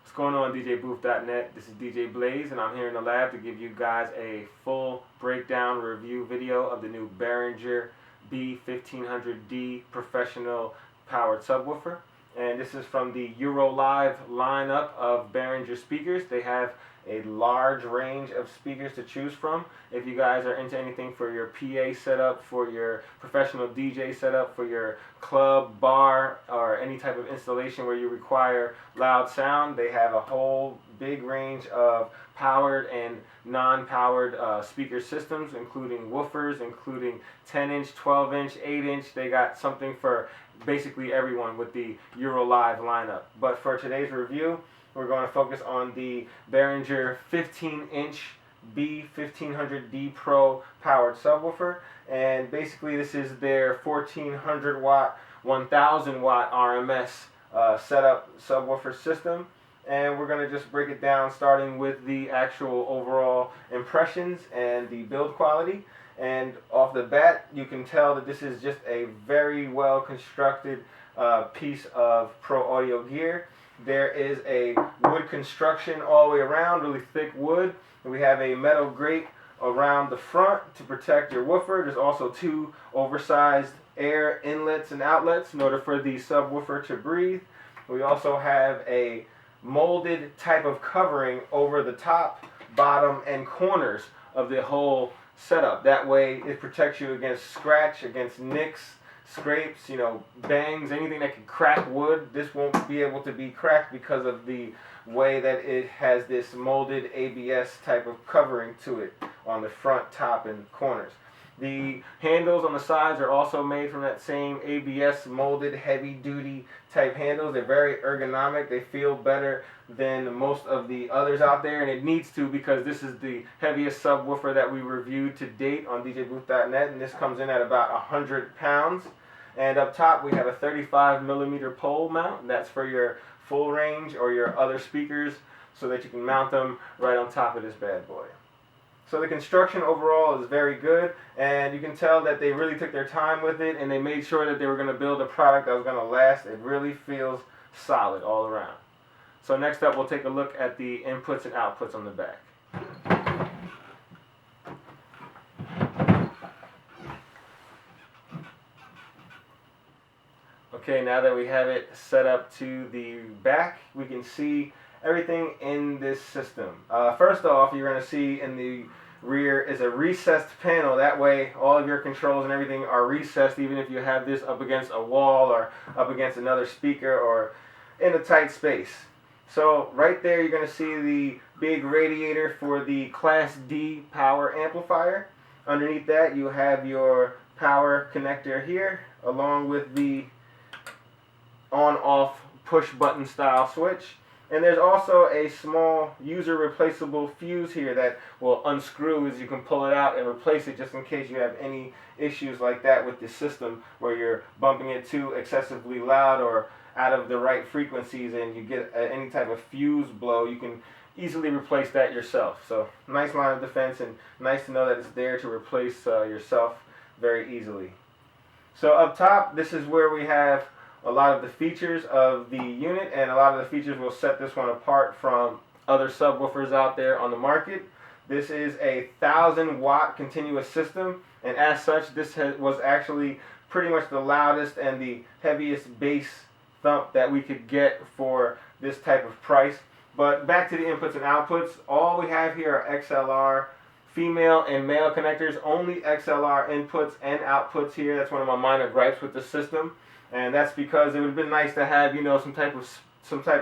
What's going on, DJBooth.net? This is DJ Blaze, and I'm here in the lab to give you guys a full breakdown review video of the new Behringer B1500D professional powered subwoofer. And this is from the EUROLIVE lineup of Behringer speakers. They have a large range of speakers to choose from. If you guys are into anything for your PA setup, for your professional DJ setup, for your club, bar, or any type of installation where you require loud sound, they have a whole big range of powered and non-powered speaker systems, including woofers, including 10-inch, 12-inch, 8-inch. They got something for basically everyone with the EUROLIVE lineup. But for today's review, we're going to focus on the Behringer 15-inch B1500D-PRO powered subwoofer. And basically this is their 1400 watt, 1000 watt RMS setup subwoofer system. And we're going to just break it down, starting with the actual overall impressions and the build quality. And off the bat, you can tell that this is just a very well constructed piece of pro audio gear. There is a wood construction all the way around, really thick wood. We have a metal grate around the front to protect your woofer. There's also two oversized air inlets and outlets in order for the subwoofer to breathe. We also have a molded type of covering over the top, bottom, and corners of the whole setup. That way it protects you against scratch, against nicks, scrapes, bangs, anything that can crack wood. This won't be able to be cracked because of the way that it has this molded ABS type of covering to it on the front, top, and corners. The handles on the sides are also made from that same ABS molded heavy duty type handles. They're very ergonomic. They feel better than most of the others out there, and it needs to, because this is the heaviest subwoofer that we reviewed to date on DJBooth.net, and this comes in at about 100 pounds. And up top we have a 35mm pole mount, and that's for your full range or your other speakers, so that you can mount them right on top of this bad boy. So the construction overall is very good, and you can tell that they really took their time with it, and they made sure that they were going to build a product that was going to last. It really feels solid all around. So next up, we'll take a look at the inputs and outputs on the back. Okay, now that we have it set up to the back, we can see everything in this system. First off, you're going to see in the rear is a recessed panel. That way all of your controls and everything are recessed, even if you have this up against a wall or up against another speaker or in a tight space. So right there you're going to see the big radiator for the Class D power amplifier. Underneath that you have your power connector here, along with the on-off push button style switch. And there's also a small user replaceable fuse here that will unscrew as you can pull it out and replace it, just in case you have any issues like that with the system where you're bumping it too excessively loud or out of the right frequencies and you get any type of fuse blow. You can easily replace that yourself. So nice line of defense, and nice to know that it's there to replace yourself very easily. So up top, this is where we have a lot of the features of the unit, and a lot of the features will set this one apart from other subwoofers out there on the market. This is a 1000 watt continuous system, and as such this was actually pretty much the loudest and the heaviest bass thump that we could get for this type of price. But back to the inputs and outputs, all we have here are XLR female and male connectors, only XLR inputs and outputs here. That's one of my minor gripes with the system. And that's because it would have been nice to have, some type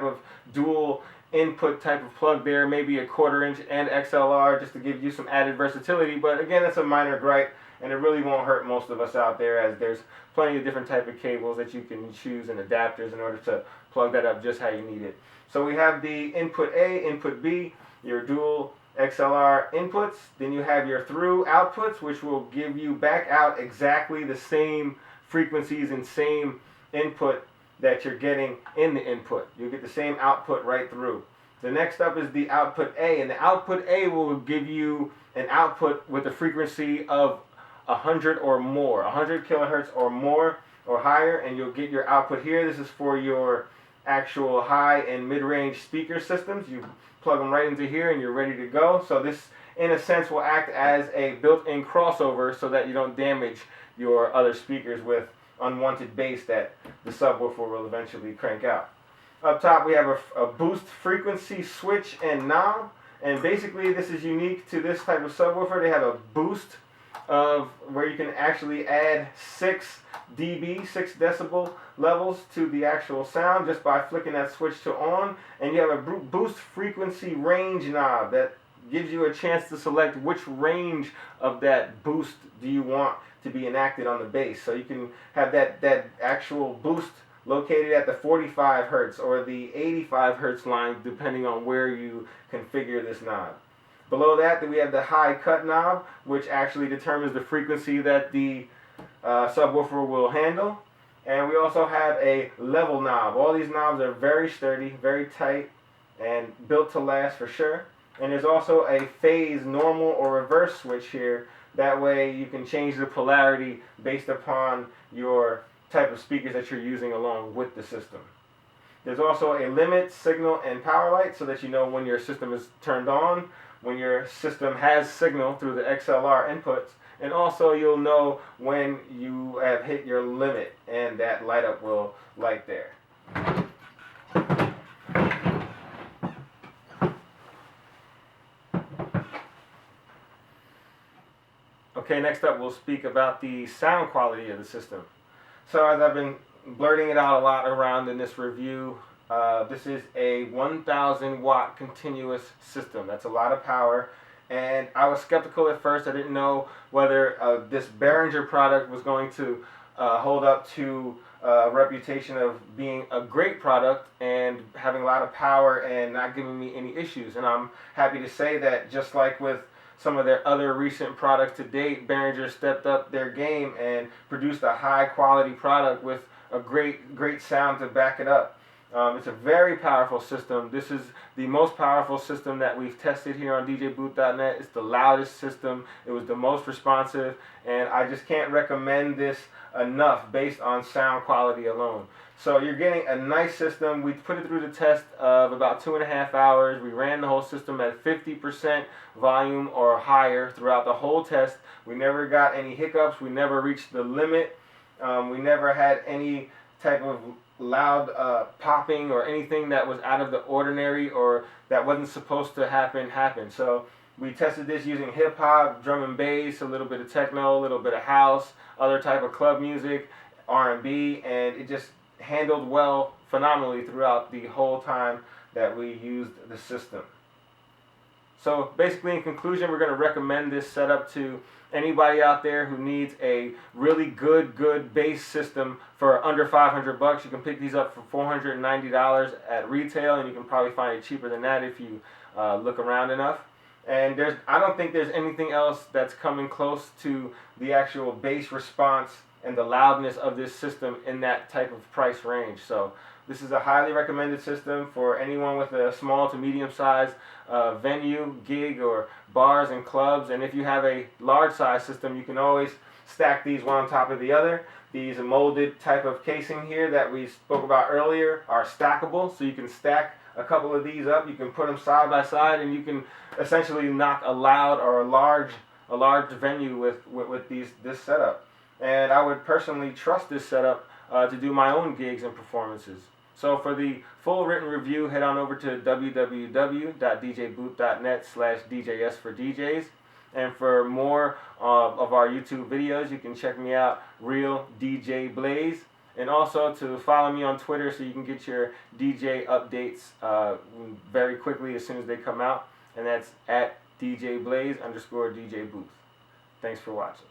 of dual input type of plug there, maybe a 1/4 inch and XLR, just to give you some added versatility. But again, that's a minor gripe, and it really won't hurt most of us out there, as there's plenty of different type of cables that you can choose and adapters in order to plug that up just how you need it. So we have the input A, input B, your dual XLR inputs. Then you have your through outputs, which will give you back out exactly the same frequencies and same input that you're getting in the input. You'll get the same output right through. The next up is the output A, and the output A will give you an output with a frequency of 100 or more, 100 kilohertz or more or higher, and you'll get your output here. This is for your actual high and mid-range speaker systems. You plug them right into here and you're ready to go. So this, in a sense, will act as a built-in crossover so that you don't damage your other speakers with unwanted bass that the subwoofer will eventually crank out. Up top we have a boost frequency switch and knob, and basically this is unique to this type of subwoofer. They have a boost of where you can actually add 6 dB, 6 decibel levels to the actual sound just by flicking that switch to on, and you have a boost frequency range knob that gives you a chance to select which range of that boost do you want to be enacted on the bass. So you can have that actual boost located at the 45 hertz or the 85 hertz line depending on where you configure this knob. Below that, we have the high cut knob, which actually determines the frequency that the subwoofer will handle. And we also have a level knob. All these knobs are very sturdy, very tight, and built to last for sure. And there's also a phase normal or reverse switch here. That way you can change the polarity based upon your type of speakers that you're using along with the system. There's also a limit, signal, and power light so that you know when your system is turned on, when your system has signal through the XLR inputs, and also you'll know when you have hit your limit, and that light up will light there. Okay, next up we'll speak about the sound quality of the system. So as I've been blurting it out a lot around in this review, this is a 1,000 watt continuous system. That's a lot of power, and I was skeptical at first. I didn't know whether this Behringer product was going to hold up to a reputation of being a great product and having a lot of power and not giving me any issues. And I'm happy to say that just like with some of their other recent products to date, Behringer stepped up their game and produced a high quality product with a great sound to back it up. It's a very powerful system. This is the most powerful system that we've tested here on DJBooth.net. It's the loudest system. It was the most responsive, and I just can't recommend this enough based on sound quality alone. So you're getting a nice system. We put it through the test of about 2.5 hours. We ran the whole system at 50% volume or higher throughout the whole test. We never got any hiccups. We never reached the limit. We never had any type of loud popping or anything that was out of the ordinary or that wasn't supposed to happen. So we tested this using hip hop, drum and bass, a little bit of techno, a little bit of house, other type of club music, R&B, and it just handled well phenomenally throughout the whole time that we used the system. So basically, in conclusion, we're going to recommend this setup to anybody out there who needs a really good bass system for under $500. You can pick these up for $490 at retail, and you can probably find it cheaper than that if you look around enough. And I don't think there's anything else that's coming close to the actual bass response and the loudness of this system in that type of price range. So this is a highly recommended system for anyone with a small to medium size venue, gig, or bars and clubs. And if you have a large size system, you can always stack these one on top of the other. These molded type of casing here that we spoke about earlier are stackable, so you can stack a couple of these up. You can put them side by side, and you can essentially knock a loud or a large venue with this setup. And I would personally trust this setup to do my own gigs and performances. So for the full written review, head on over to www.djbooth.net/DJs4DJs. And for more of our YouTube videos, you can check me out, Real DJ Blaze. And also to follow me on Twitter so you can get your DJ updates very quickly as soon as they come out. And that's at DJBlaze_DJBooth. Thanks for watching.